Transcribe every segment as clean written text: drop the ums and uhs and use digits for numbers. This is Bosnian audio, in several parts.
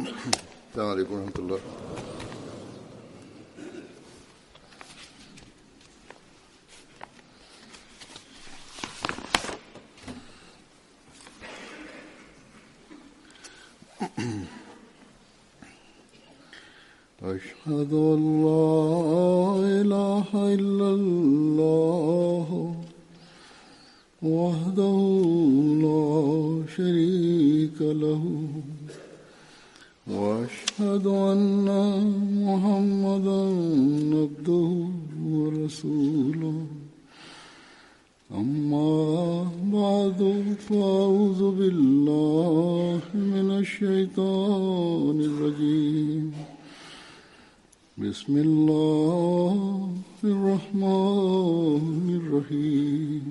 السلام عليكم ورحمة الله. أشهد أن لا إله إلا الله وحده لا شريك له وأشهد أن محمدا عبده ورسوله أما بعد فأعوذ بالله من الشيطان الرجيم بسم الله الرحمن الرحيم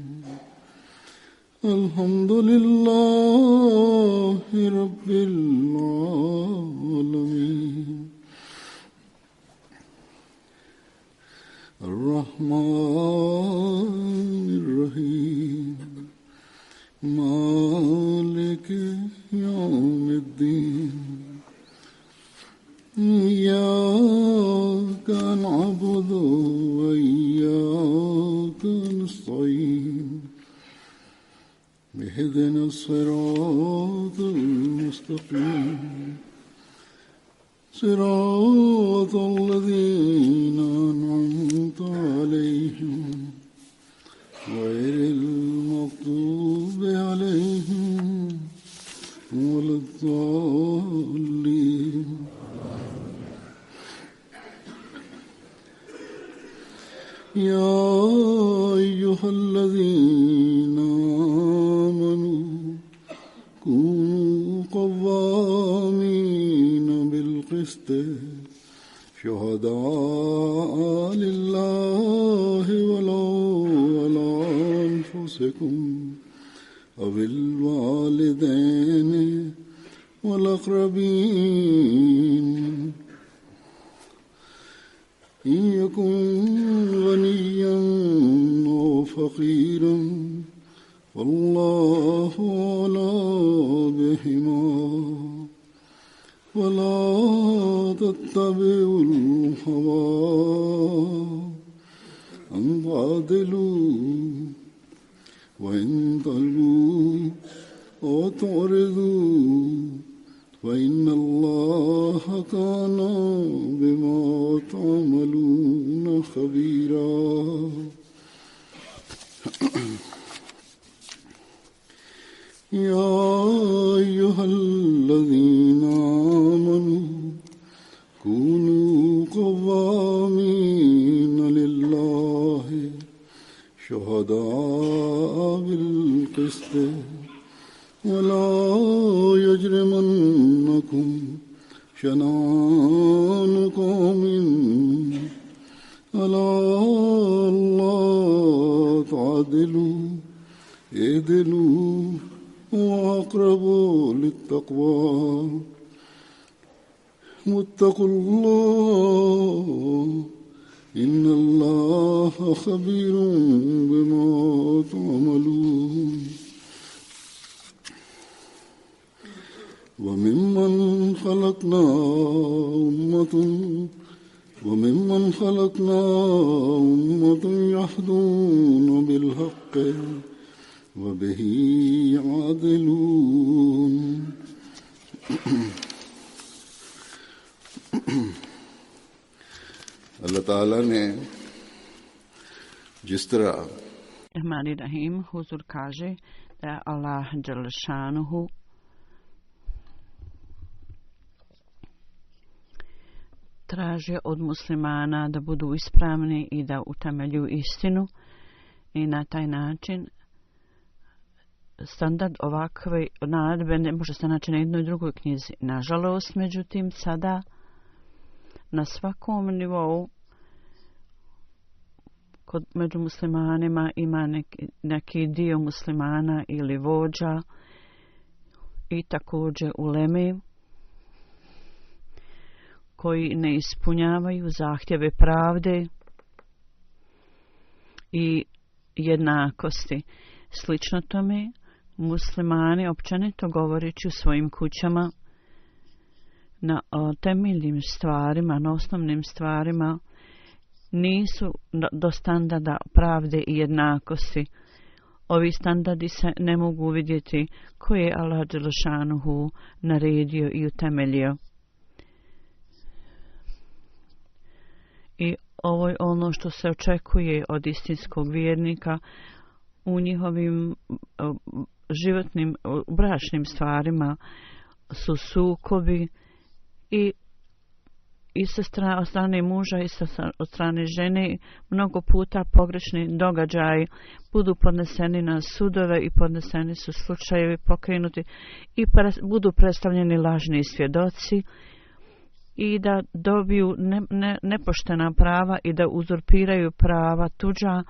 الحمد لله رب العالمين الرحمن الرحيم مالك يوم الدين إياك نعبد وإياك نستعين اهدنا الصراط المستقيم صراط الذين أنعمت عليهم غير المغضوب عليهم ولا الضالين. يا أيها الذين آمنوا كونوا قوامين بالقسط شهداء لله ولو على أنفسكم أو الوالدين والأقربين إن يكن غنيا أو فقيرا والله أعلى بهما ولا تتبعوا الهوى أن تعدلوا وإن تلووا أو تعرضوا فإن الله كان بما تعملون خبيرا. يا أيها الذين آمنوا كونوا قوامين لله شهداء بالقسط ولا يجرمنكم شنآن قوم على ألا تعدلوا اعدلوا وأقرب للتقوى واتقوا الله إن الله خبير بما تعملون. وممن خلقنا أمة يهدون بالحق وبه يعدلون. अल्लाह ताला ने जिस तरह Rahim Huzur kaže da Allah dželešanuhu traže od muslimana da budu ispravni i da utemeljuju istinu i na taj način standard ovakve naredbe ne može se naći na jednoj drugoj knjizi. Nažalost, međutim, sada na svakom nivou među muslimanima ima neki dio muslimana ili vođa i također ulemi koji ne ispunjavaju zahtjeve pravde i jednakosti. Slično tome, muslimani općenito govoreći u svojim kućama na temeljnim stvarima, na osnovnim stvarima, nisu do standarda pravde i jednakosti. Ovi standardi se ne mogu vidjeti koje je Allah dželešanuhu naredio i utemeljio. I ovo je ono što se očekuje od istinskog vjernika u njihovim životnim, bračnim stvarima su sukobi i od strane muža i od strane žene mnogo puta pogrešni događaji budu podneseni na sudove i podneseni su slučajevi pokrenuti i budu predstavljeni lažni svjedoci i da dobiju nepoštena prava i da uzurpiraju prava tuđa,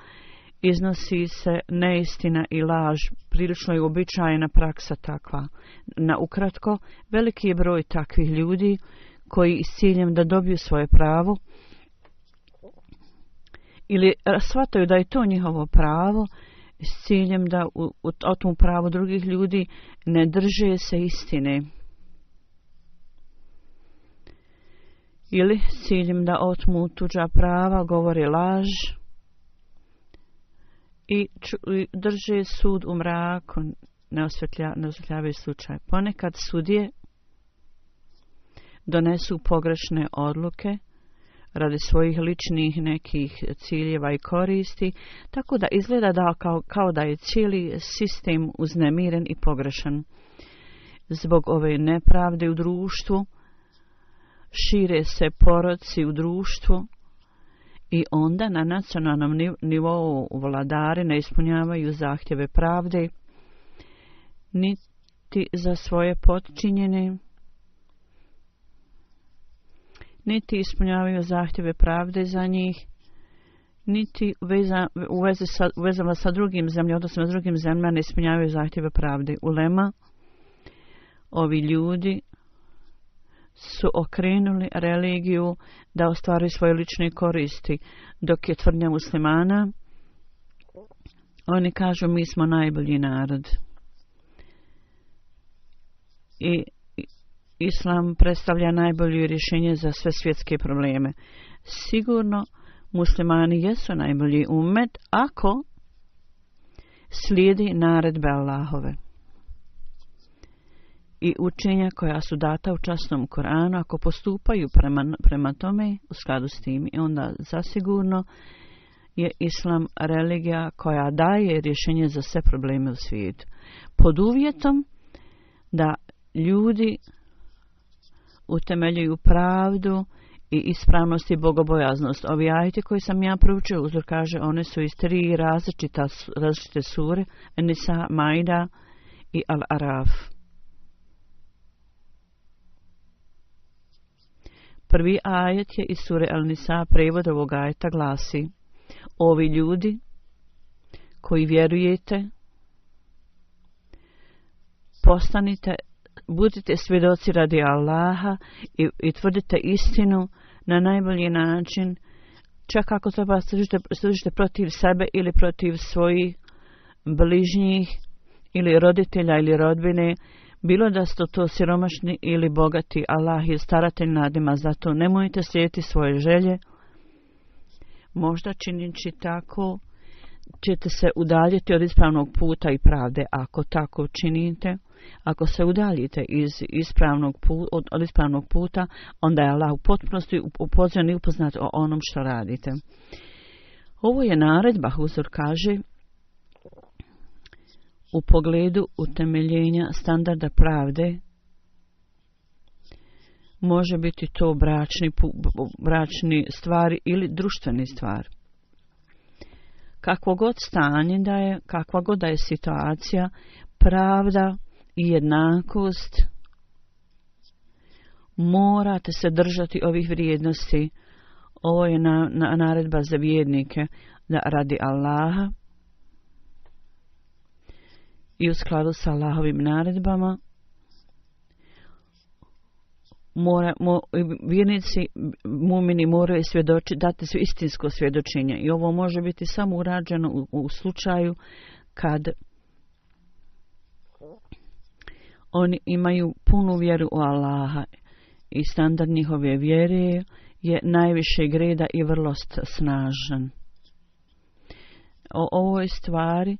iznosi se neistina i laž. Prilično je uobičajena praksa takva. Na ukratko, veliki je broj takvih ljudi koji s ciljem da dobiju svoje pravo ili shvataju da je to njihovo pravo, s ciljem da otmu pravo drugih ljudi, ne drže se istine. Ili s ciljem da otmu tuđa prava, govore laž i drže sud u mraku, ne osvjetljavaju slučaj. Ponekad sudije donesu pogrešne odluke radi svojih ličnih nekih ciljeva i koristi, tako da izgleda da kao da je cijeli sistem uznemiren i pogrešan. Zbog ove nepravde u društvu šire se poroci u društvu i onda na nacionalnom nivou vladari ne ispunjavaju zahtjeve pravde niti za svoje potčinjene, niti ispunjavaju zahtjeve pravde za njih, niti u vezama sa drugim zemljama, odnosno s drugim zemljama ne ispunjavaju zahtjeve pravde. Ulema, ovi ljudi su okrenuli religiju da ostvaruju svoje lične koristi, dok je tvrdnja muslimana, oni kažu mi smo najbolji narod. I Islam predstavlja najbolje rješenje za sve svjetske probleme. Sigurno muslimani jesu najbolji ummet ako slijedi naredbe Allahove i učenja koja su data u časnom Koranu. Ako postupaju prema tome u skladu s tim, onda zasigurno je Islam religija koja daje rješenje za sve probleme u svijetu, pod uvjetom da ljudi utemeljuju pravdu i ispravnost i bogobojaznost. Ovi ajeti koji sam ja proučio, uzor kaže, one su iz 3 različite sure, Nisa, Maida i Al-Araf. Prvi ajet je iz sure Al-Nisa, prevod ovog ajeta glasi: ovi ljudi koji vjerujete, budite svjedoci radi Allaha i tvrdite istinu na najbolji način, čak ako treba služite protiv sebe ili protiv svojih bližnjih ili roditelja ili rodbine, bilo da ste to siromašni ili bogati. Allah je staratelj nad njima, zato nemojte slijediti svoje želje. Možda činjeći tako ćete se udaljiti od ispravnog puta i pravde. Ako tako činite, ako se udaljite od ispravnog puta, onda je Allah u potpunosti upoznat i upoznat o onom što radite. Ovo je naredba, uzor kaže, u pogledu utemeljenja standarda pravde. Može biti to bračni stvari ili društveni stvar. Kakvo god stanje da je, kakva god da je situacija, pravda i jednakost, morate se držati ovih vrijednosti. Ovo je naredba za vjernike da radi Allaha i u skladu sa Allahovim naredbama vjernici, mumini moraju dati su istinsko svjedočenje i ovo može biti samo urađeno u slučaju kad oni imaju punu vjeru u Allaha i standard njihove vjere je najvišeg reda i vrlo snažan. O ovoj stvari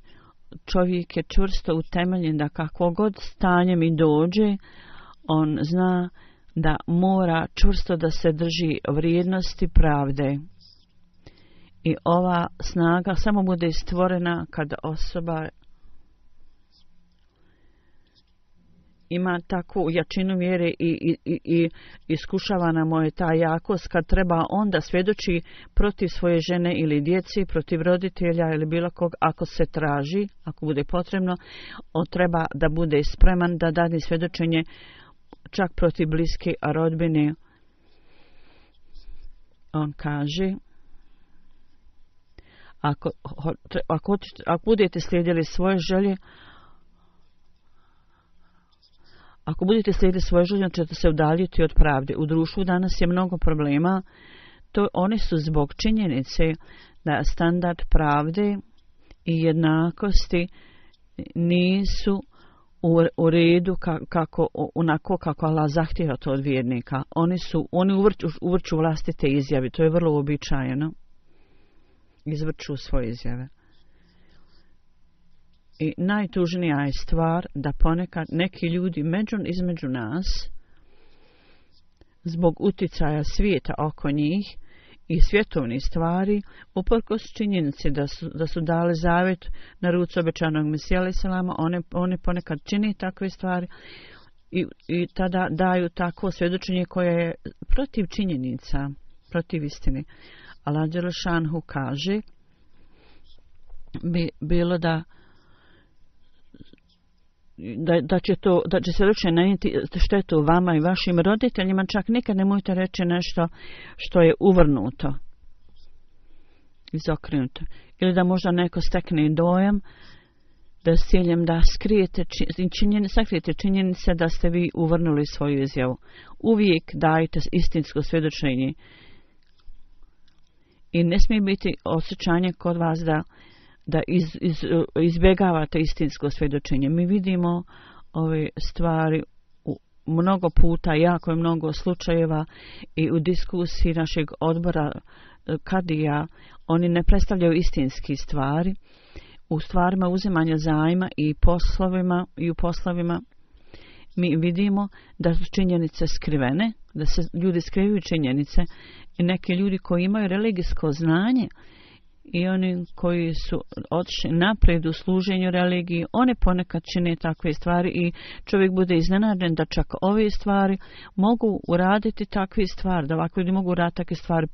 čovjek je čvrsto utemeljen da kakvo god stanje mi dođe, on zna da mora čvrsto da se drži vrijednosti pravde. I ova snaga samo bude stvorena kada osoba ima takvu jačinu vjere i iskušavana mu je ta jakost kad treba onda svjedoči protiv svoje žene ili djeci, protiv roditelja ili bilo kog, ako se traži, ako bude potrebno, on treba da bude spreman da dadne svjedočenje čak protiv bliske rodbine. On kaže, ako budete slijedili svoje želje, ako budete slijedili svoje želje, ćete se udaljiti od pravde. U društvu danas je mnogo problema. Oni su zbog činjenice da standard pravde i jednakosti nisu u redu onako kako Allah zahtjeva to od vjernika. Oni uvrću vlastite izjave. To je vrlo uobičajeno. Izvrću svoje izjave. I najtužnija je stvar da ponekad neki ljudi između nas zbog uticaja svijeta oko njih i svjetovnih stvari, uprkos činjenici da su dali zavjet na ruci obećanog Mesija alejhi selama, one ponekad čini takve stvari i tada daju takvo svjedočenje koje je protiv činjenica, protiv istine. Allah dželle šanhu kaže bilo da će se ruče nanijeti štetu vama i vašim roditeljima, čak nikad nemojte reći nešto što je uvrnuto, izokrenuto. Ili da možda neko stekne dojam da s ciljem da sakrijete činjenice da ste vi uvrnuli svoju izjavu. Uvijek dajte istinsko svjedočenje. I ne smije biti osjećanje kod vas da izbjegavate istinsko svjedočenje. Mi vidimo ove stvari mnogo puta, jako je mnogo slučajeva i u diskusiji našeg odbora kadija, oni ne predstavljaju istinski stvari. U stvarima uzimanja zajma i u poslovima mi vidimo da su činjenice skrivene, da se ljudi skrivaju činjenice i neki ljudi koji imaju religijsko znanje i oni koji su otišli naprijed u služenju religiji, one ponekad čine takve stvari i čovjek bude iznenađen da čak ove stvari mogu uraditi takve stvari, da ovakvi ljudi mogu uraditi takve stvari.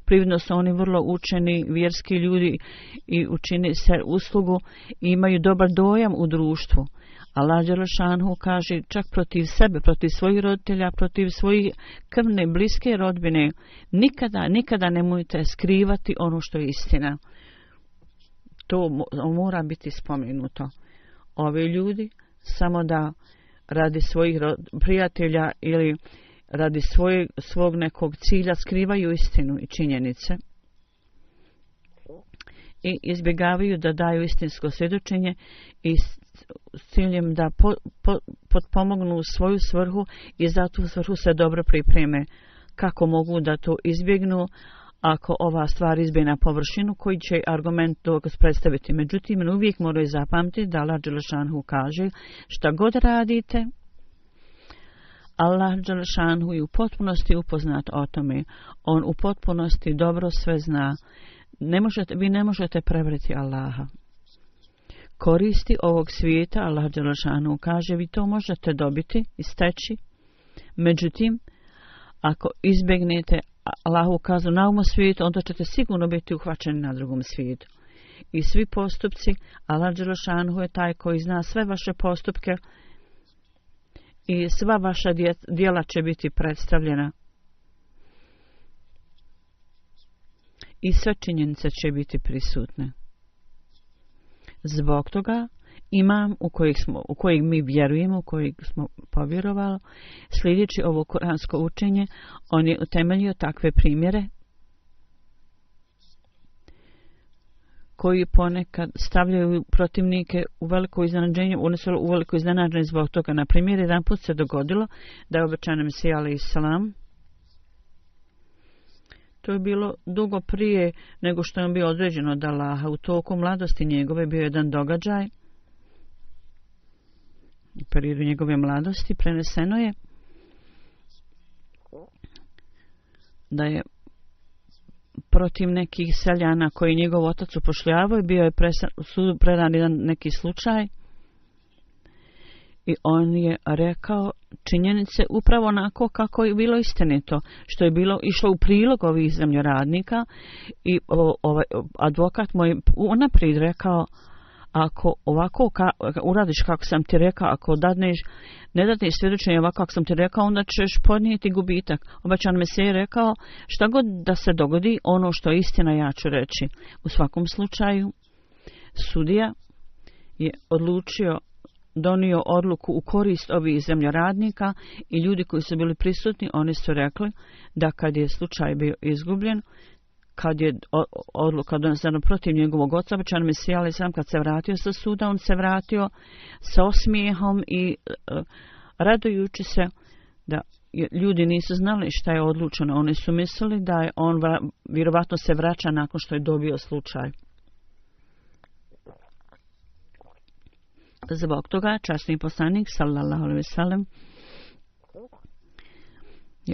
Prividno su oni vrlo učeni, vjerski ljudi i učini se uslugu i imaju dobar dojam u društvu. Allah dželle šanhu kaže čak protiv sebe, protiv svojih roditelja, protiv svojih krvne, bliske rodbine, nikada nemojte skrivati ono što je istina. To mora biti spomenuto. Ovi ljudi samo da radi svojih prijatelja ili radi svog nekog cilja skrivaju istinu i činjenice i izbjegavaju da daju istinsko svjedočenje i s ciljem da potpomognu svoju svrhu i za tu svrhu se dobro pripreme. Kako mogu da to izbjegnu ako ova stvar izbije na površinu, koji će argument dokaz predstaviti? Međutim, uvijek moraju zapamtiti da Allah dželle šanhu kaže šta god radite, Allah dželle šanhu je u potpunosti upoznat o tome. On u potpunosti dobro sve zna. Vi ne možete prevriti Allaha. Koristi ovog svijeta, Allah dželle šanhu kaže, vi to možete dobiti i steći. Međutim, ako izbjegnete Allahu kaznu na ovom svijetu, onda ćete sigurno biti uhvaćeni na drugom svijetu. I svi postupci, Allah dželle šanhu je taj koji zna sve vaše postupke i sva vaša djela će biti predstavljena. I sve činjenice će biti prisutne. Zbog toga imam u kojeg mi vjerujemo, u kojeg smo povjerovali, sljedeći ovo kuransko učenje, on je utemeljio takve primjere koji ponekad stavljaju protivnike u veliko iznenađenje, oni su u veliko iznenađenje zbog toga. Na primjer, jedan put se dogodilo da je obećani Mesija alejhi selam, to je bilo dugo prije nego što je on bio određen od Allaha. U toku mladosti njegove bio jedan događaj, u periodu njegove mladosti preneseno je da je protiv nekih seljana koji njegov otac upošljavao bio je sudu predan jedan neki slučaj i on je rekao činjenice upravo onako kako je bilo istinito, što je bilo išlo u prilog ovih zemljoradnika i ovaj advokat moj unaprijed rekao ako ovako uradiš kako sam ti rekao, ako ne dadneš svjedočenje ovako kako sam ti rekao, onda ćeš podnijeti gubitak. Obećan Mesija je rekao šta god da se dogodi, ono što je istina ja ću reći. U svakom slučaju sudija je donio odluku u korist ovih zemljoradnika i ljudi koji su bili prisutni, oni su rekli da kad je slučaj bio izgubljen, kad je odluka donesena protiv njegovog oca, obećan Mesija alejhi selam kad se vratio sa suda, on se vratio sa osmijehom i radujući se da ljudi nisu znali šta je odlučeno. Oni su mislili da je on vjerovatno se vraća nakon što je dobio slučaj. Zbog toga časni poslanik sallallahu alejhi ve sellem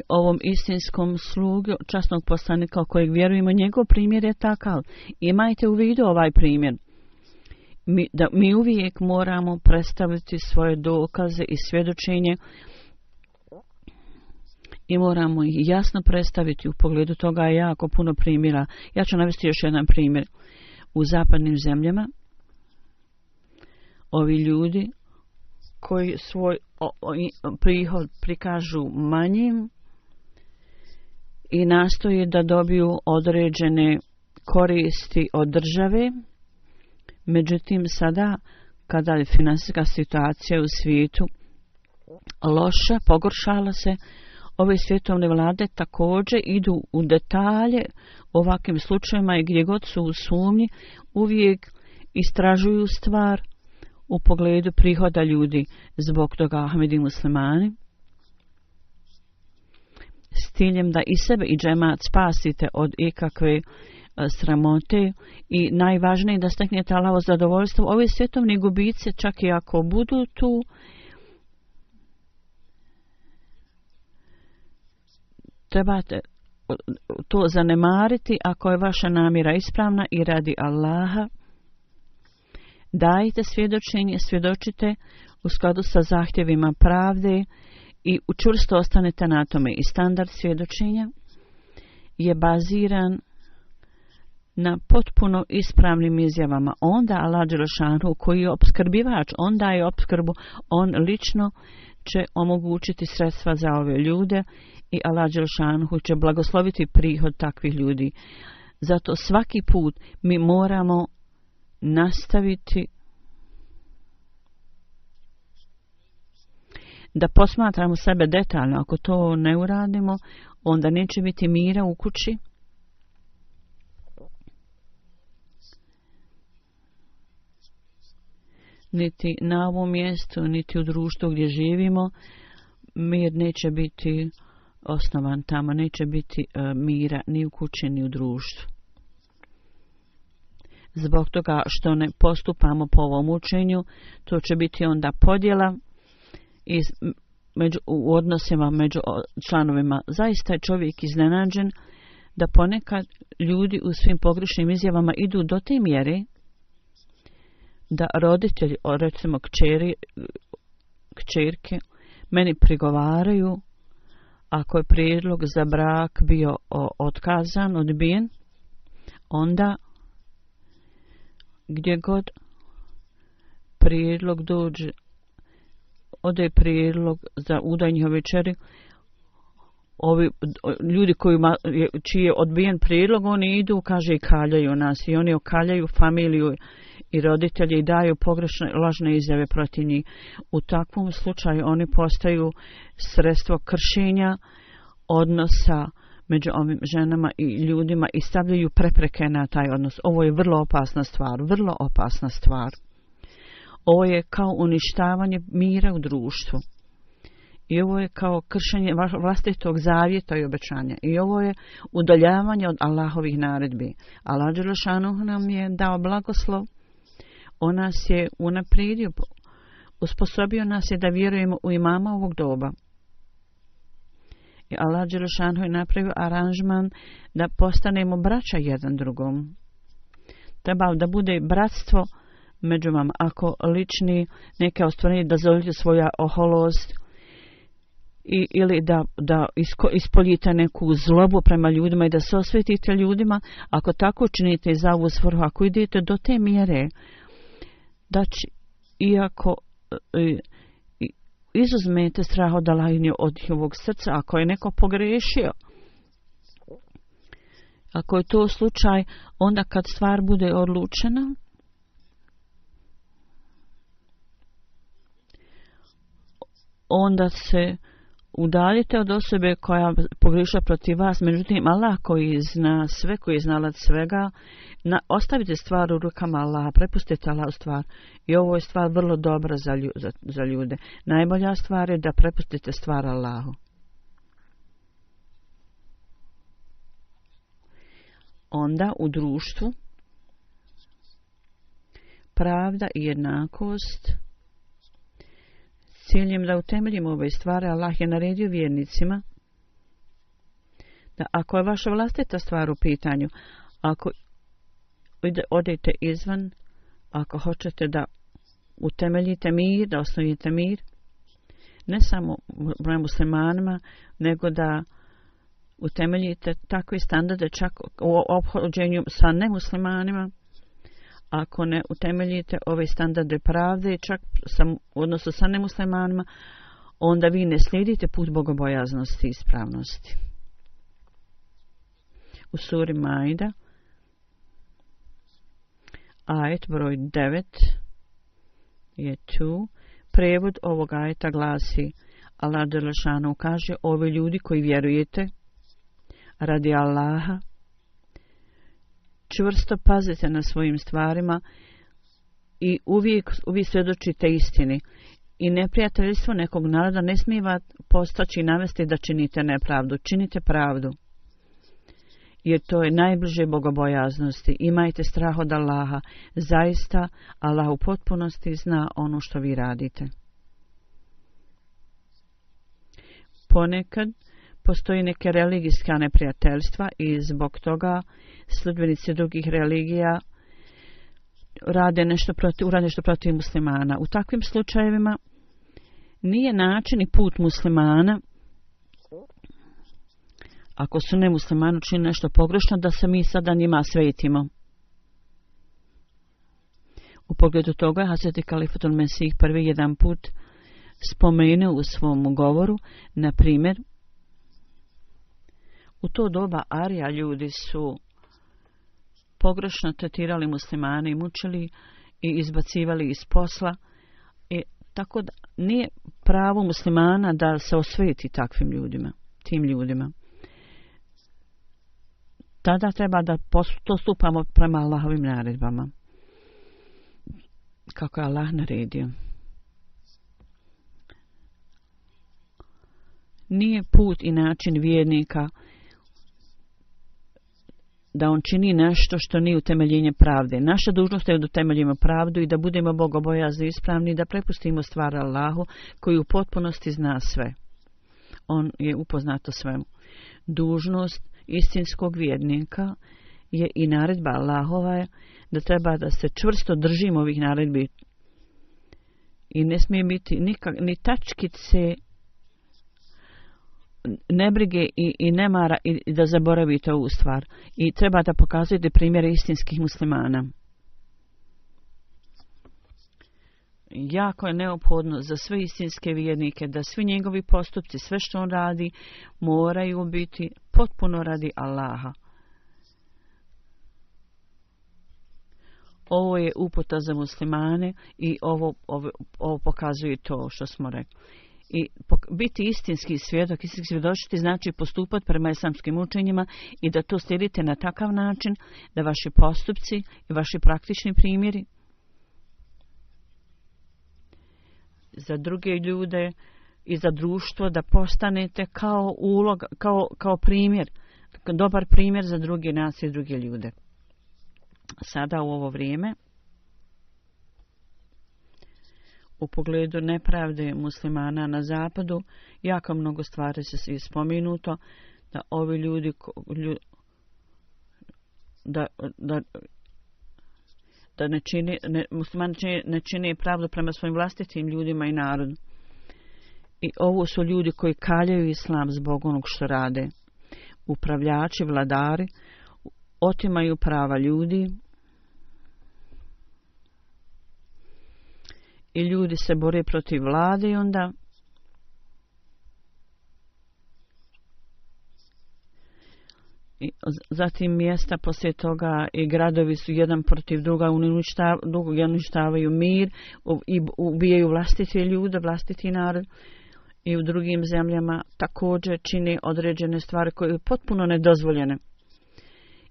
ovom istinskom slugu časnog poslanika o kojeg vjerujemo, njegov primjer je takav. Imajte u vidu ovaj primjer. Mi uvijek moramo predstaviti svoje dokaze i svjedočenje i moramo ih jasno predstaviti. U pogledu toga je jako puno primjera. Ja ću navesti još jedan primjer. U zapadnim zemljama ovi ljudi koji svoj prihod prikažu manjim i nastoje da dobiju određene koristi od države. Međutim, sada kada je financijska situacija u svijetu loša, pogoršala se, ove svjetovne vlade također idu u detalje ovakvim slučajima i gdje god su u sumnji uvijek istražuju stvar u pogledu prihoda ljudi. Zbog toga Ahmedi muslimani s ciljem da i sebe i džemat spasite od ikakve sramote i najvažnije da steknete Allahovo zadovoljstvo, ove svjetovne gubice čak i ako budu tu, trebate to zanemariti ako je vaša namjera ispravna i radi Allaha. Dajte svjedočenje, svjedočite u skladu sa zahtjevima pravde i čvrsto ostanete na tome. I standard svjedočenja je baziran na potpuno ispravnim izjavama. Onda Allah dželešanu koji je opskrbivač, on daje opskrbu, on lično će omogućiti sredstva za ove ljude i Allah dželešanu će blagosloviti prihod takvih ljudi. Zato svaki put mi moramo nastaviti da posmatramo sebe detaljno. Ako to ne uradimo, onda neće biti mira u kući. Niti na ovom mjestu, niti u društvu gdje živimo, mir neće biti osnovan tamo, neće biti mira ni u kući, ni u društvu. Zbog toga što ne postupamo po ovom učenju, to će biti onda podjela u odnosima među članovima. Zaista je čovjek iznenađen da ponekad ljudi u svim pogrešnim izjavama idu do te mjere da roditelji, recimo kćerke, meni prigovaraju ako je prijedlog za brak bio otkazan, odbijen, onda gdje god prijedlog dođe, ode prijedlog za udaj njihove kćeri, ovi ljudi čiji je odbijen prijedlog, oni idu, kaže, i kaljaju nas i oni okaljaju familiju i roditelji i daju pogrešne, lažne izjave protiv njih. U takvom slučaju oni postaju sredstvo kršenja odnosa među ovim ženama i ljudima i stavljaju prepreke na taj odnos. Ovo je vrlo opasna stvar, vrlo opasna stvar. Ovo je kao uništavanje mira u društvu. I ovo je kao kršenje vlastitog zavjeta i obećanja. I ovo je udaljavanje od Allahovih naredbi. Allah dželešanu nam je dao blagoslov. On nas je unaprijedio, usposobio nas je da vjerujemo u imama ovog doba. I Allah dželešanu je napravio aranžman da postanemo braća jedan drugom. Treba da bude bratstvo među vama. Ako lični neke ostvarenje da dozvolite svoja oholost ili da ispoljite neku zlobu prema ljudima i da se osvetite ljudima, ako tako činite za ovu svrhu, ako idete do te mjere, da iako izuzmete strah od Allaha od njihovog srca, ako je neko pogrešio, ako je to slučaj, onda kad stvar bude odlučena, onda se udaljite od osobe koja pogriješa protiv vas. Međutim, Allah koji zna sve, koji je znalac svega, ostavite stvar u rukama Allaha, prepustite Allahu stvar. I ovo je stvar vrlo dobra za ljude. Najbolja stvar je da prepustite stvar Allahu. Onda u društvu pravda i jednakost, ciljem da utemeljimo ove stvari, Allah je naredio vjernicima da ako je vaša vlastita stvar u pitanju, ako odete izvan, ako hoćete da utemeljite mir, da osnovite mir, ne samo broj muslimanima, nego da utemeljite takve standarde čak u ophođenju sa nemuslimanima, ako ne utemeljite ove standarde pravde, čak u odnosu sa nemuslimanima, onda vi ne slijedite put bogobojaznosti i ispravnosti. U suri Maida, ajet broj 9 je tu. Prevod ovog ajeta glasi: Allah dželešanu kaže: ovi ljudi koji vjerujete, radi Allaha, čvrsto pazite na svojim stvarima i uvijek svjedočite istini. I neprijateljstvo nekog naroda ne smije vas postaći navesti da činite nepravdu. Činite pravdu, jer to je najbliže bogobojaznosti. Imajte strah od Allaha. Zaista, Allah u potpunosti zna ono što vi radite. Ponekad postoji neke religijska neprijateljstva i zbog toga sljedbenici drugih religija urade nešto protiv muslimana. U takvim slučajevima nije način i put muslimana, ako su nemuslimani učinili nešto pogrešno, da se mi sada njima svetimo. U pogledu toga Hazreti Kalifatul Mesih prvi jedan put spomenuo u svom govoru, na primjer, u to doba Arija ljudi su pogrešno tretirali muslimane i mučili i izbacivali iz posla. I tako da nije pravo muslimana da se osveti tim ljudima. Tada treba da postupamo prema Allahovim naredbama, kako je Allah naredio. Nije put i način vjernika da on čini nešto što nije utemeljenje pravde. Naša dužnost je da utemeljimo pravdu i da budemo bogobojazni i ispravni, da prepustimo stvar Allahu koji u potpunosti zna sve. On je upoznat o svemu. Dužnost istinskog vjernika je i naredba Allahova je da treba da se čvrsto držimo ovih naredbi i ne smije biti ni tačkice nebrige i nemara i da zaboravite ovu stvar. I treba da pokazujete primjere istinskih muslimana. Jako je neophodno za sve istinske vjernike da svi njegovi postupci, sve što on radi, moraju biti potpuno radi Allaha. Ovo je uputa za muslimane i ovo pokazuje to što smo rekli. I biti istinski svjedok, istinski svjedočiti znači postupati prema islamskim učenjima i da to slijedite na takav način da vaši postupci i vaši praktični primjeri za druge ljude i za društvo da postanete kao uloga, kao primjer, dobar primjer za druge nacije i druge ljude. Sada u ovo vrijeme u pogledu nepravde muslimana na zapadu jako mnogo stvari se spomenuto da ovi ljudi da muslimani ne čine pravdu prema svojim vlastitim ljudima i narodu. I ovo su ljudi koji kaljaju islam zbog onog što rade. Upravljači, vladari otimaju prava ljudi i ljudi se bore protiv vlade i onda i zatim mjesta poslije toga i gradovi su jedan protiv druga, uništavaju mir i ubijaju vlastite ljude, vlastiti narod. I u drugim zemljama također čini određene stvari koje su potpuno nedozvoljene.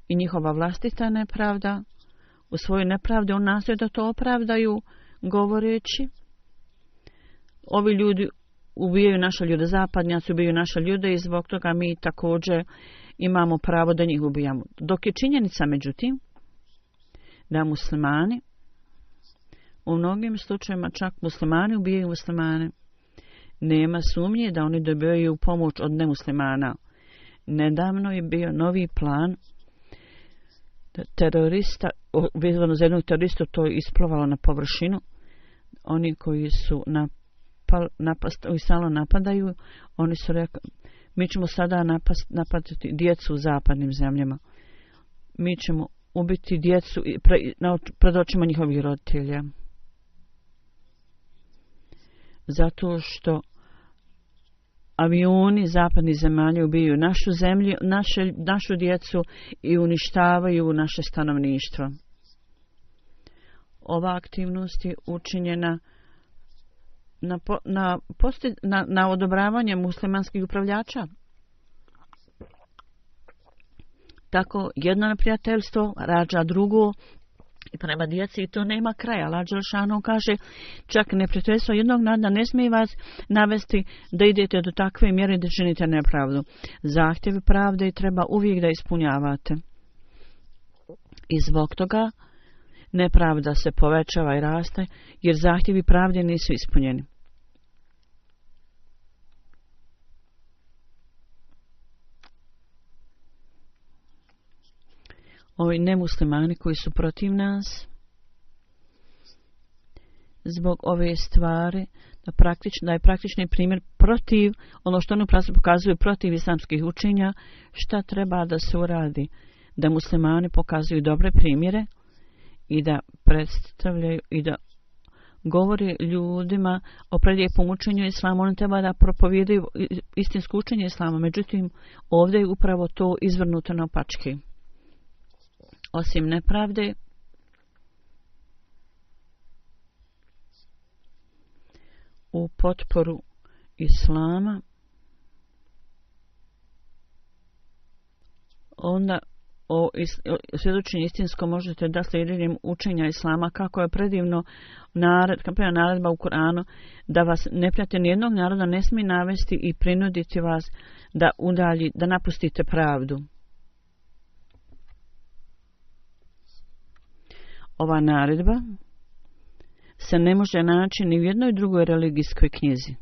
I njihova vlastita nepravda, u svojoj nepravdi on nastoji da to opravdaju govoreći ovi ljudi ubijaju naše ljude, zapadnjaci ubijaju naše ljude i zbog toga mi također imamo pravo da njih ubijamo. Dok je činjenica međutim da muslimani u mnogim slučajevima čak muslimani ubijaju muslimane. Nema sumnje da oni dobivaju pomoć od nemuslimana. Nedavno je bio novi plan terorista, vezano za jednog teroristu, to je isplovalo na površinu. Oni koji su stalno napadaju, oni su rekli, mi ćemo sada napadati djecu u zapadnim zemljama. Mi ćemo ubiti djecu pred očima njihovih roditelja. Zato što avioni zapadnih zemalja ubijaju našu zemlju, našu djecu i uništavaju naše stanovništvo. Ova aktivnost je učinjena na odobravanje muslimanskih upravljača. Tako jedno neprijateljstvo rađa drugo i prema djeci i to nema kraja. Allah dželešanu kaže čak neprijateljstvo jednog naroda ne smije vas navesti da idete do takve mjere da činite nepravdu. Zahtjevi pravde treba uvijek da ispunjavate. I zbog toga nepravda se povećava i raste jer zahtjevi pravde nisu ispunjeni. Ovi nemuslimani koji su protiv nas zbog ove stvari da je praktični primjer protiv ono što oni pokazuju protiv islamskih učenja, šta treba da se uradi, da muslimani pokazuju dobre primjere i da predstavljaju i da govori ljudima o predlijepom učenju islama. Oni treba da propovijedaju istinsko učenje islama, međutim ovdje je upravo to izvrnuto naopačke. Osim nepravde, u potporu islama, onda o svjedočenju istinsko možete da slijedjenjem učenja islama kako je predivno naredba u Kur'anu da vas neprijatelj nijednog naroda ne smije navesti i prinuditi vas da napustite pravdu. Ova naredba se ne može naći ni u jednoj drugoj religijskoj knjizi.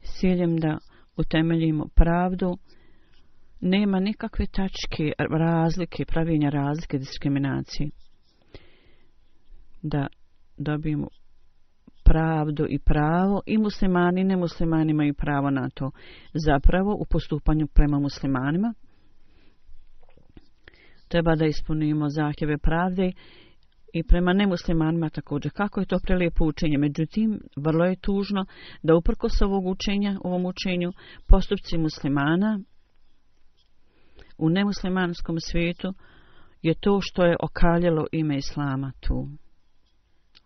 S ciljem da utemeljimo pravdu, nema nikakve tačke razlike, pravilnja razlike, diskriminacije. Da dobijemo pravdu i pravo i muslimani i nemuslimani imaju pravo na to. Zapravo u postupanju prema muslimanima treba da ispunimo zahtjeve pravde i prema nemuslimanima također. Kako je to prelijepo učenje? Međutim, vrlo je tužno da uprkos ovom učenju postupci muslimana u nemuslimanskom svijetu je to što je okaljalo ime islama tu u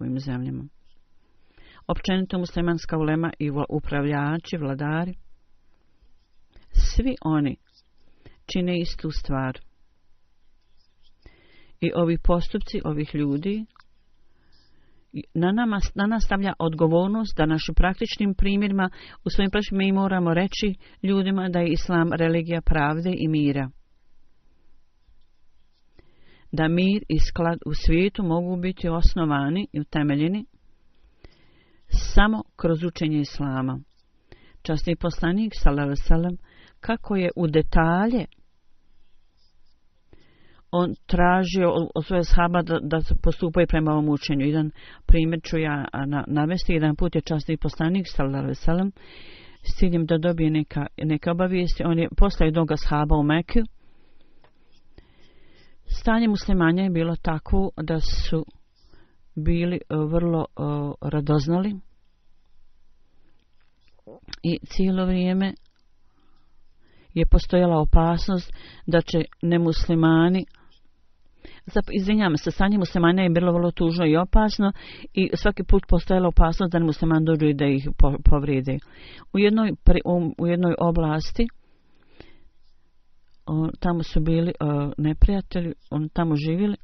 ovim zemljama. općenito muslimanska ulema i upravljači, vladari, svi oni čine istu stvar. I ovi postupci ovih ljudi na nas stavlja odgovornost da našim praktičnim primjerima, u svojim praktičnim mi moramo reći ljudima da je islam religija pravde i mira. Da mir i sklad u svijetu mogu biti osnovani i utemeljeni samo kroz učenje islama. Časni poslanik sallallahu alejhi ve sellem, kako je u detalje on tražio od svoje ashaba da postupaju prema ovom učenju. Jedan primjer ću ja navesti. Jedan put je časni poslanik sallallahu alejhi ve sellem s ciljem da dobije neka obavijesti. On je poslao jednog ashaba u Mekiju. Stanje muslimanja je bilo takvo da su bili vrlo radoznali i cijelo vrijeme je postojala opasnost da će nemuslimani, izvinjavam se, stanje muslimana je bilo vrlo tužno i opasno i svaki put postojala opasnost da nemuslimani dođu i da ih povrijede. U jednoj oblasti tamo su bili neprijatelji, oni tamo živjeli.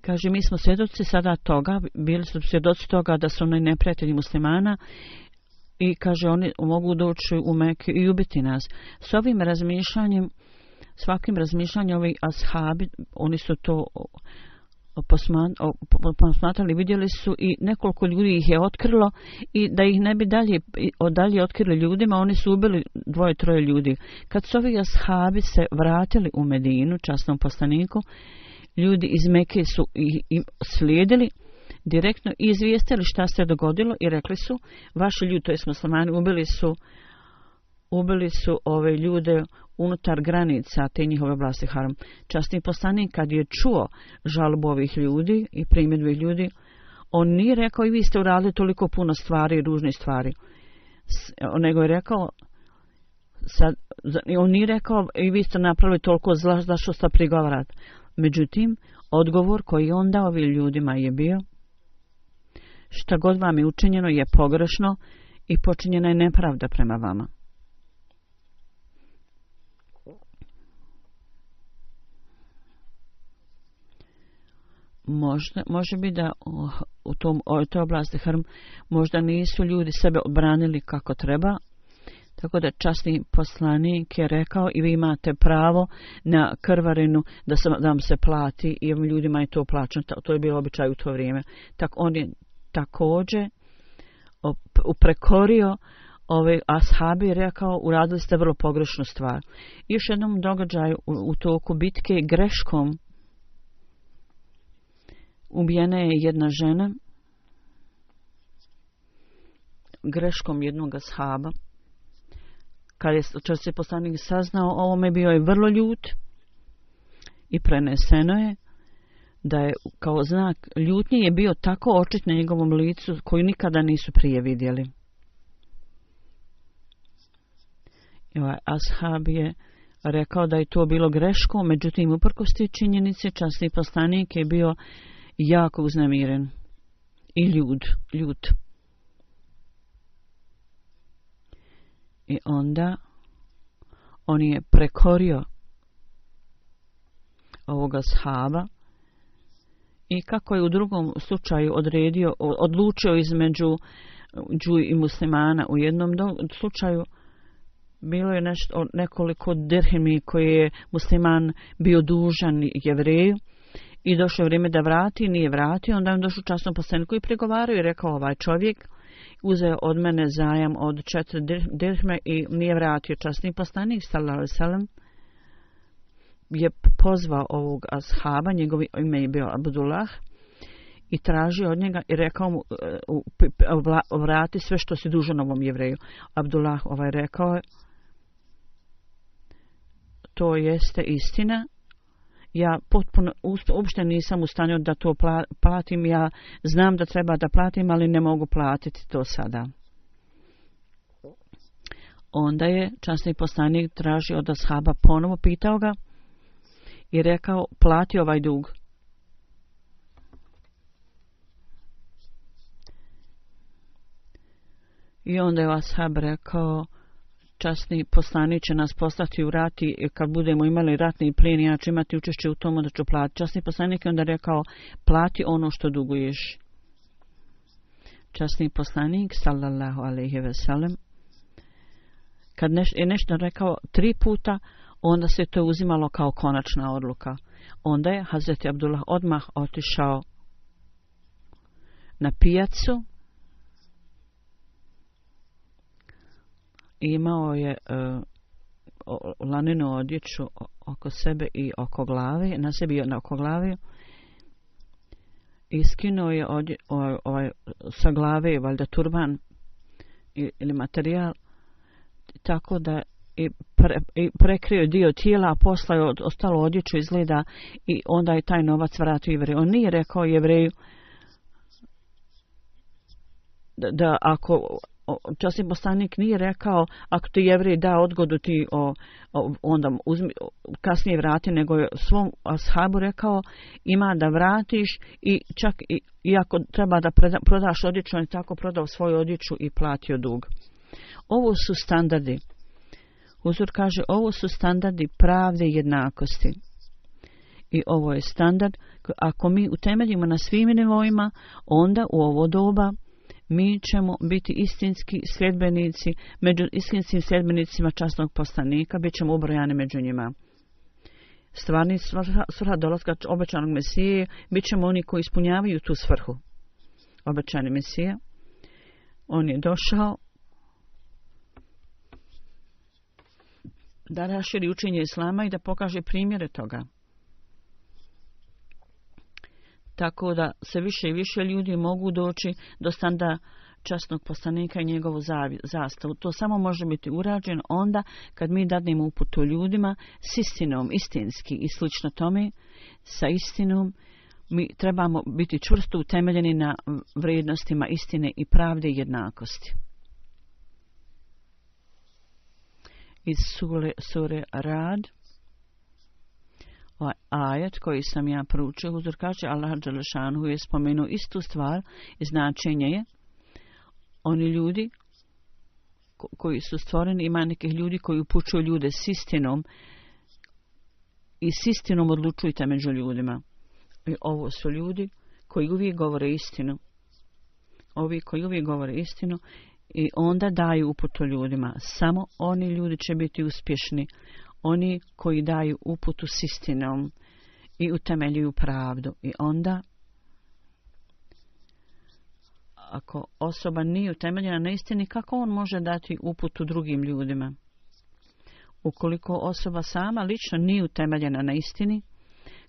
Kaže, mi smo svjedoci sada toga, bili su svjedoci toga da su oni neprijatelji muslimana i kaže, oni mogu doći u Meku i ubiti nas. S ovim razmišljanjem, svakim razmišljanjem ovi ashabi, oni su to posmatrali, vidjeli su i nekoliko ljudi ih je otkrilo i da ih ne bi dalje otkrili ljudima, oni su ubili 2-3 ljudi. Kad su ovi ashabi se vratili u Medinu, časnom poslaniku, ljudi iz Mekke su ih slijedili, direktno izvijestili šta se dogodilo i rekli su, vaši ljudi, to jest muslimani, ubili su ove ljude unutar granica te njihove oblasti haram. Časni poslanik kad je čuo žalbu ovih ljudi i primjedbe ljudi, on nije rekao i vi ste uradili toliko puno stvari, ružnih stvari. Nego je rekao, on nije rekao i vi ste napravili toliko zla, zašto ste prigovarati. Međutim, odgovor koji on dao ovim ljudima je bio, šta god vam je učinjeno je pogrešno i počinjena je nepravda prema vama. Može biti da u toj oblasti Hrm možda nisu ljudi sebe obranili kako treba, tako da časni poslanik je rekao i vi imate pravo na krvarinu da vam se plati i ljudima je to plaćeno. To je bilo običaj u to vrijeme. Tako on je također uprekorio ove ashabi i rekao, uradili ste vrlo pogrešnu stvar. Još jednom događaju u toku bitke greškom ubijena je jedna žena, greškom jednog ashaba. Kad je časni poslanik saznao ovome, bio je vrlo ljut i preneseno je da je kao znak ljutnje je bio tako očit na njegovom licu koju nikada nisu prije vidjeli. I ovaj ashab je rekao da je to bilo greško, međutim uprkos te činjenice časni poslanik je bio jako uznemiren i ljut. I onda on je prekorio ovoga ashaba i kako je u drugom slučaju odlučio između džuj i muslimana. U jednom slučaju bilo je nekoliko dirhemi koje je musliman bio dužan Jevreju i došlo je vrijeme da vrati, nije vratio, onda je došao časnom poslaniku i pregovarao i rekao, ovaj čovjek uzeo od mene zajam od 4 dirhme i nije vratio. Časni poslanik sallallahu alejhi ve sellem je pozvao ovog ashaba, njegovo ime je bio Abdullah, i tražio od njega i rekao mu, vrati sve što si dužan ovom Jevreju. Abdullah rekao je, to jeste istina, ja potpuno uopšte nisam u stanju da to platim, ja znam da treba da platim, ali ne mogu platiti to sada. Onda je časni poslanik tražio od ashaba, ponovo pitao ga i rekao, plati ovaj dug. I onda je ashab rekao, časni poslanik će nas poslati u rat i kad budemo imali ratni plijen, ja ću imati učešće u tomu da ću platiti. Časni poslanik je onda rekao, plati ono što duguješ. Časni poslanik, sallallahu alejhi ve sellem, kad je nešto rekao 3 puta, onda se to uzimalo kao konačna odluka. Onda je Hazreti Abdullah odmah otišao na pijacu. Imao je lanenu odjeću oko sebe i oko glave, na sebi i oko glave. I skinuo je sa glave valjda turban ili materijal, tako da i prekrio dio tijela, a posle je ostalo odjeću izgleda i onda je taj novac vratio Jevreju. On nije rekao Jevreju da ako časni poslanik nije rekao ako ti Jevrej da odgodu ti onda uzmi, kasnije vrati, nego je svom ashabu rekao ima da vratiš i čak i ako treba da prodaš odjeću, on je tako prodao svoju odjeću i platio dug. Ovo su standardi. Huzur kaže, ovo su standardi pravde i jednakosti. I ovo je standard, ako mi utemeljimo na svim nivoima, onda u ovo doba mi ćemo biti istinski sljedbenici, među istinskim sljedbenicima časnog poslanika, bit ćemo ubrojani među njima. Stvarni svrha dolaska obećanog Mesije, bit ćemo oni koji ispunjavaju tu svrhu. Obećani Mesija, on je došao da raširi učenje Islama i da pokaže primjere toga. Tako da se više i više ljudi mogu doći do standa časnog poslanika i njegovu zastavu. To samo može biti urađeno onda kad mi dadnemo uputu ljudima s istinom, istinski i slično tome, sa istinom. Mi trebamo biti čvrsto utemeljeni na vrijednostima istine i pravde i jednakosti. Iz sure Rad, ovaj ajet koji sam ja proučio, Huzur kaže, Allah dželešanu je spomenuo istu stvar i značenje je oni ljudi koji su stvoreni, ima nekih ljudi koji upućuju ljude s istinom i s istinom odlučujte među ljudima. I ovo su ljudi koji uvijek govore istinu. Ovi koji uvijek govore istinu i onda daju uputu ljudima. Samo oni ljudi će biti uspješni. Oni koji daju uputu s istinom i utemeljuju pravdu. I onda, ako osoba nije utemeljena na istini, kako on može dati uputu drugim ljudima? Ukoliko osoba sama lično nije utemeljena na istini,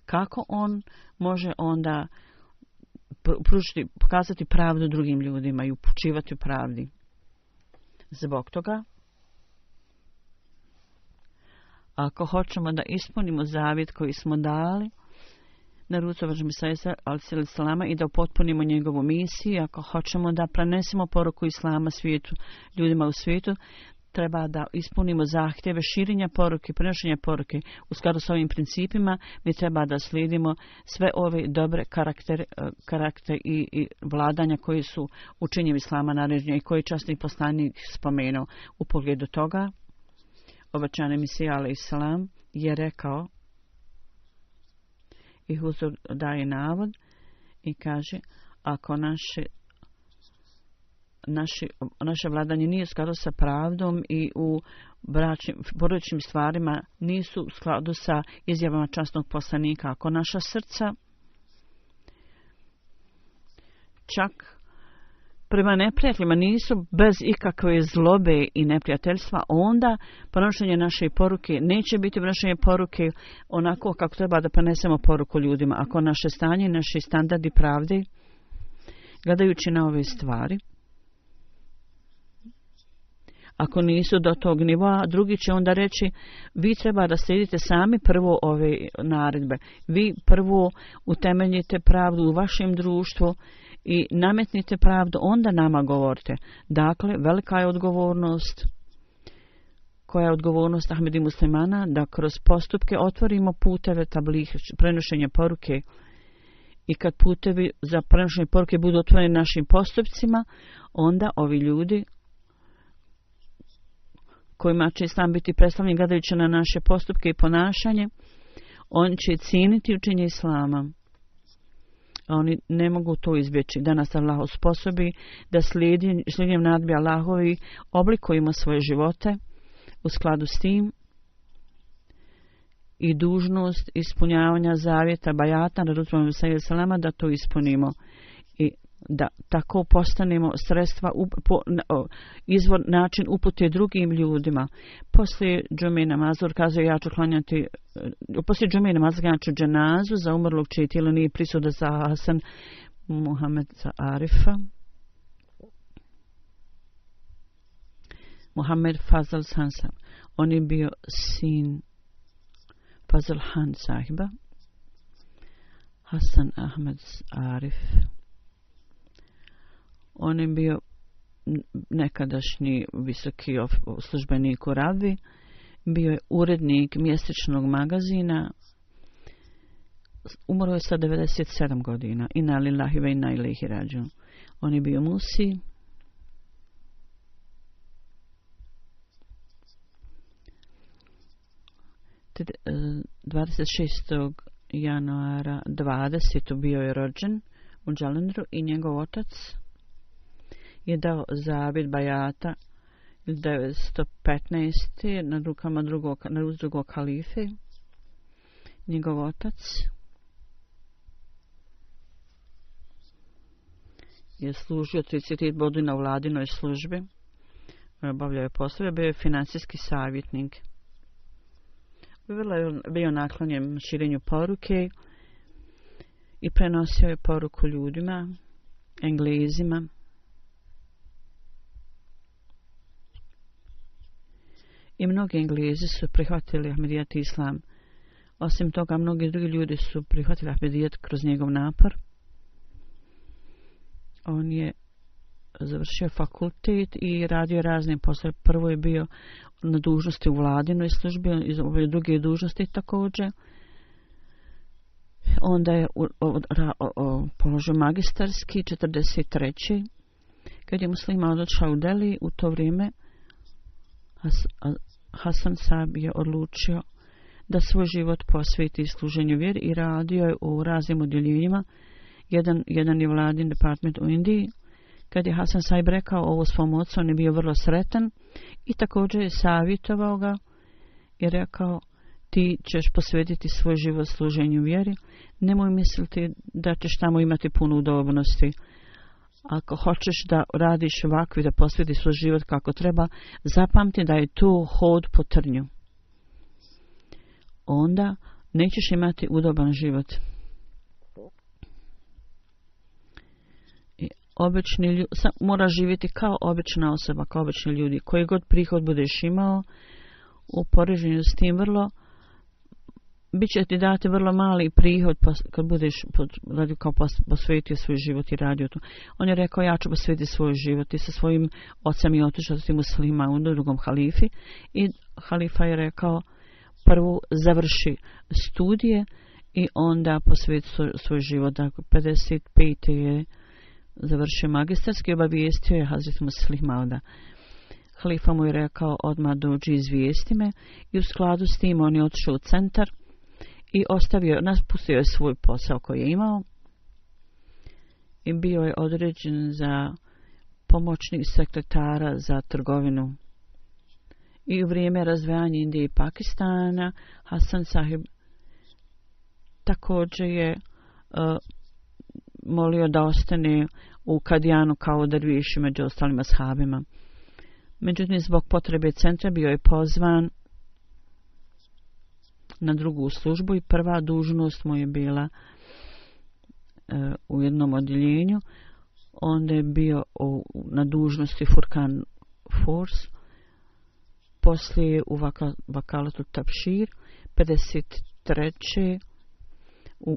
kako on može onda pokazati pravdu drugim ljudima i upućivati u pravdi? Zbog toga, ako hoćemo da ispunimo zavjet koji smo dali na rucu Važmisajsa al-Salama i da upotpunimo njegovu misiju, ako hoćemo da prenesemo poruku Islama svijetu, ljudima u svijetu, treba da ispunimo zahtjeve širenja poruke, prenošenja poruke u skladu s ovim principima. Mi treba da slijedimo sve ove dobre karaktere i vladanja koji su učenjem Islama naređenja i koji časni poslanik spomenuo. U pogledu toga, obećani Mesija alejhiselam je rekao, i Huzur daje navod i kaže, ako naše vladanje nije u skladu sa pravdom i u porodičnim stvarima nisu u skladu sa izjavama časnog poslanika, ako naša srca čak prema neprijateljima nisu bez ikakve zlobe i neprijateljstva, onda prenošenje naše poruke neće biti prenošenje poruke onako kako treba da prenesemo poruku ljudima. Ako naše stanje, naši standardi pravde, gledajući na ove stvari, ako nisu do tog nivoa, drugi će onda reći, vi treba da slijedite sami prvo ove naredbe. Vi prvo utemeljite pravdu u vašem društvu i nametnite pravdu, onda nama govorite. Dakle, velika je odgovornost. Koja je odgovornost Ahmedi muslimana? Da kroz postupke otvorimo puteve tablih, prenošenja poruke. I kad putevi za prenošenje poruke budu otvoreni našim postupcima, onda ovi ljudi kojima će Islam biti predstavljen gledajući na naše postupke i ponašanje, oni će cijeniti učenje Islama. A oni ne mogu to izbjeći. Da nas Allah osposobi da slijedjenjem nadbi Allahovi oblikujemo svoje živote u skladu s tim i dužnost ispunjavanja zavjeta bajata na Resulullah sallallahu da to ispunimo i da tako postanemo sredstva izvor način upute drugim ljudima. Poslije džume namaza kazao ja ću klanjati poslije džume namaza ja ću dženazu za umrlog čiji tijelo nije prisutan za Hasan Muhammed za Arifa. Muhammed Fazal Sansa. On je bio sin Fazal Han sahiba. Hasan Ahmed Arif. On je bio nekadašnji visoki službenik u Rabi. Bio je urednik mjesečnog magazina. Umro je sa 97 godina. Inna lillahi ve inna ilaihi rađun. On je bio musi. Te 26. januara 20. bio je rođen u Džalendru i njegov otac je dao zavjet bajata 1915. na rukama drugog halife. Njegov otac je služio 30 godina u vladinoj službi. Obavljao je poslove, bio je financijski savjetnik. Bio naklonjen širenju poruke i prenosio je poruku ljudima, Englezima. I mnogi Englezi su prihvatili Ahmedijat Islam. Osim toga, mnogi drugi ljudi su prihvatili Ahmedijat kroz njegov napor. On je završio fakultet i radio razne poslove. Prvo je bio na dužnosti u vladinoj službi, ove druge dužnosti također. Onda je položio magistarski 43. Kad je muslima odšao u Delhi, u to vrijeme Hasan Sahib je odlučio da svoj život posveti služenju vjeri i radio je u raznim odjeljenjima. Jedan je vladin department u Indiji. Kad je Hasan Sahib rekao ovo svom ocu, on je bio vrlo sretan i također je savjetovao ga i rekao ti ćeš posvetiti svoj život služenju vjeri. Nemoj misliti da ćeš tamo imati puno udobnosti. Ako hoćeš da radiš ovako i da posvetiš svoj život kako treba, zapamti da je to hod po trnju. Onda nećeš imati udoban život. Obični ljudi, mora živjeti kao obična osoba, kao obični ljudi. Koji god prihod budeš imao, u poređenju s tim bit će ti dati vrlo mali prihod kad budeš kao posvetio svoj život i radio to. On je rekao ja ću posvetiti svoj život i sa svojim ocem i otišao s muslima u drugom halifi i halifa je rekao prvo završi studije i onda posveti svoj život. Dakle, 55. je završio magistarski, obavijestio je Hazret Muslih Mauda. Halifa mu je rekao odmah dođi izvijesti me i u skladu s tim on je otišao u centar i napustio je svoj posao koji je imao i bio je određen za pomoćnik sekretara za trgovinu. I u vrijeme razdvajanja Indije i Pakistana Hasan Sahib također je molio da ostane u Kadijanu kao derviš među ostalim ashabima. Međutim, zbog potrebe centra bio je pozvan na drugu službu i prva dužnost mu je bila u jednom odjeljenju. Onda je bio na dužnosti Furkan Force, poslije u Vakalatu Tabšir 53.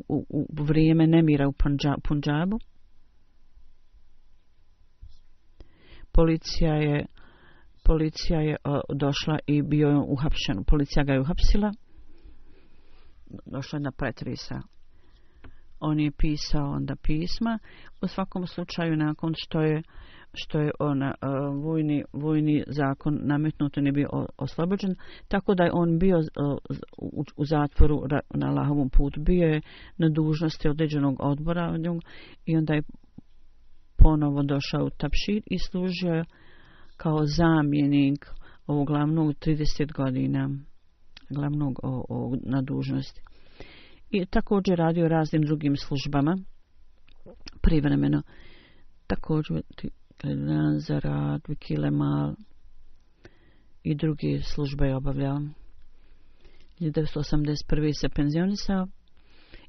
U vrijeme nemira u Punjabu. Policija je došla i bio je uhapšen. Policija ga je uhapsila. Došla je na pretresa. On je pisao onda pisma. U svakom slučaju nakon što je što je vojni zakon nametnut, on je bio oslobođen, tako da je on bio u zatvoru na Allahovom putu, bio je na dužnosti određenog odbora i onda je ponovo došao u Tabšir i služio kao zamjenik ovog glavnog 30 godina, glavnog na dužnosti. I također radio raznim drugim službama, privremeno. Također za rad, Vikilemal i druge službe je obavljao. 1981. se penzionisao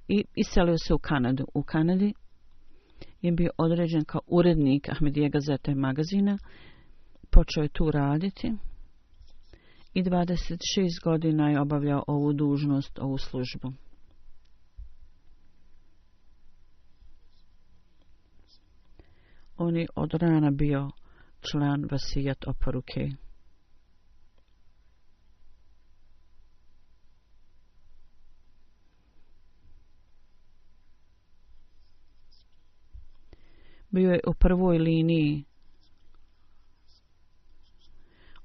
i iselio se u Kanadu. U Kanadi je bio određen kao urednik Ahmedije gazete magazina. Počeo je tu raditi i 26 godina je obavljao ovu dužnost, ovu službu. On je od rana bio član Vasijat oporuke. Bio je u prvoj liniji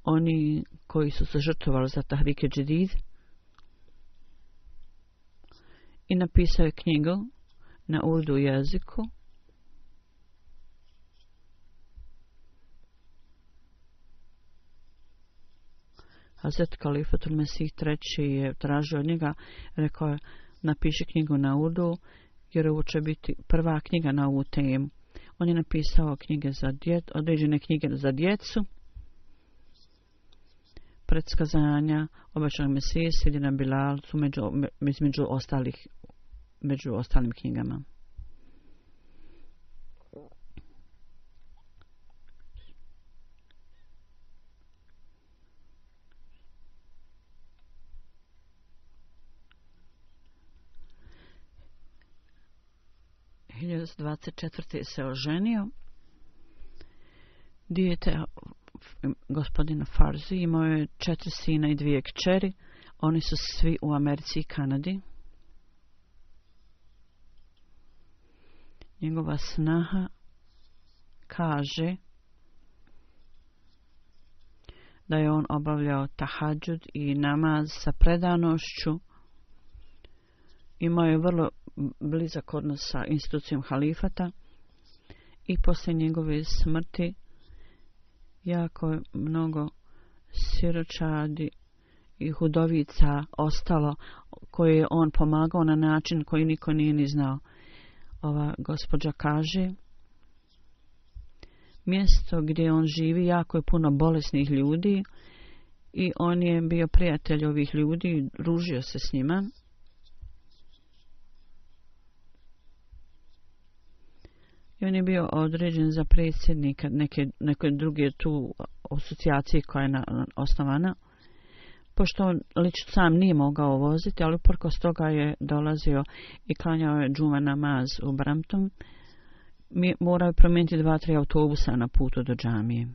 oni koji su se žrtvovali za Tahrike Džedid i napisao je knjigu na urdu jeziku Hazret Kalifatul Mesih III je tražio od njega, rekao je napiši knjigu na urdu jer ovo će biti prva knjiga na ovu temu. On je napisao knjige za određene knjige za djecu, predskazanja, obećanog Mesije, Sidina Bilal su među ostalim knjigama. U 1924. se oženio. Dijete gospodina Farzi imao je 4 sina i 2 kćeri. Oni su svi u Americi i Kanadi. Njegova snaha kaže da je on obavljao tahadžud i namaz sa predanošću. Imao je vrlo blizak odnos sa institucijom halifata i poslije njegove smrti jako mnogo siročadi i hudovica ostalo koje je on pomagao na način koji niko nije ni znao. Ova gospođa kaže, mjesto gdje on živi jako je puno bolesnih ljudi i on je bio prijatelj ovih ljudi, družio se s njima. I on je bio određen za predsjednika neke druge tu asocijacije koja je osnovana. Pošto on lično sam nije mogao voziti, ali uprkos toga je dolazio i klanjao je džuma namaz u Brampton. Morao je promijeniti 2-3 autobusa na putu do džamije.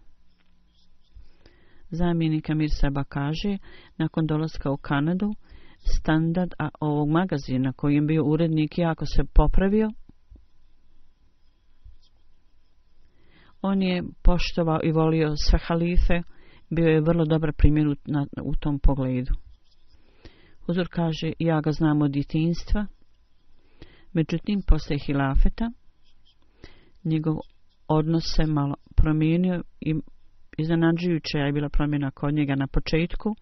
Zamjenik Amir Saba kaže, nakon dolaska u Kanadu, standard ovog magazina koji je bio urednik jako se popravio. On je poštovao i volio sve halife, bio je vrlo dobar primjer u tom pogledu. Huzur kaže, ja ga znam od djetinjstva, međutim, poslije hilafeta, njegov odnos se malo promijenio i iznenađujuća je bila promjena kod njega na početku,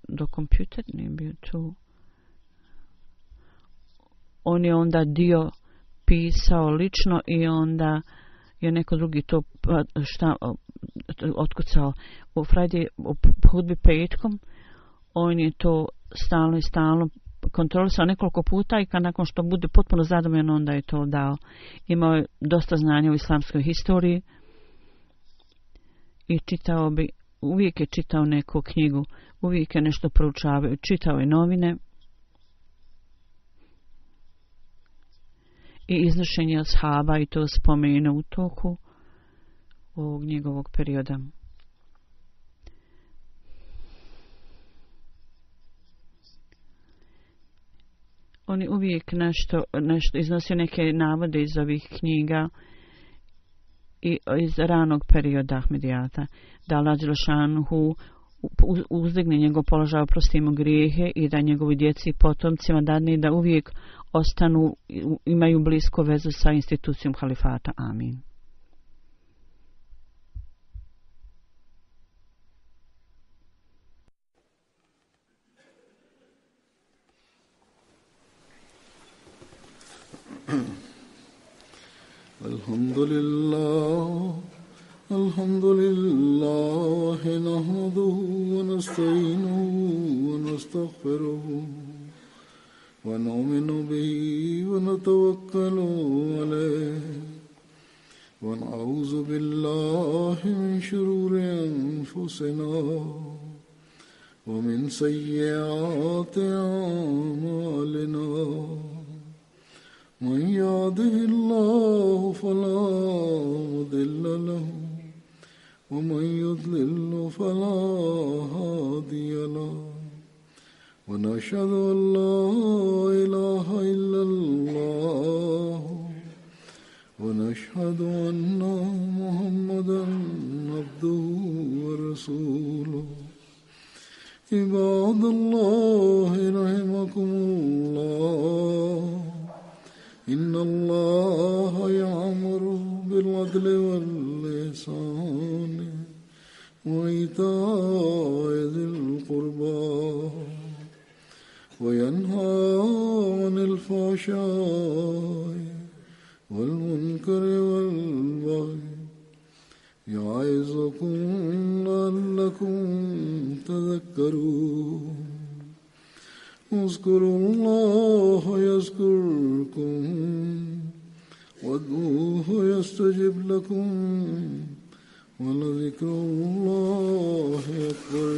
do kompjuter nije bio tu. On je onda dio pisao lično i onda je neko drugi to otkucao u Friday u hudbi petkom. On je to stalno kontrolisao nekoliko puta i nakon što bude potpuno zadovoljan onda je to dao. Imao je dosta znanja u islamskoj historiji i uvijek je čitao neku knjigu, uvijek je nešto proučavao, čitao je novine i iznošenje ashaba i to spomenuo u toku ovog njegovog perioda. On je uvijek nešto iznosio neke navode iz ovih knjiga i iz ranog perioda Ahmedijata, da Allah Đelešanuhu uzdigne njegov položaj, oprosti mu grijehe i da njegovi djeci i potomcima dadne da uvijek ostanu, imaju blisku vezu sa institucijom halifata. Amin. Alhamdulillah nahmaduhu wa nasta'inuhu wa nastaghfiruhu wa nu'minu bihi wa natawakkalu alayhi wa na'udhu billahi min shururi anfusina wa min sayyiati a'malina. من يهده الله فلا مضل له ومن يضلل فلا هادي له ونشهد أن لا إله إلا الله ونشهد أن محمدا عبده ورسوله. عباد الله رحمكم الله إن الله يأمر بالعدل والإحسان وإيتاء ذي القربى وينهى عن الفحشاء والمنكر والبغي يعظكم لعلكم تذكرون. اذكروا الله يذكركم وادعوه يستجب لكم ولذكر الله أكبر.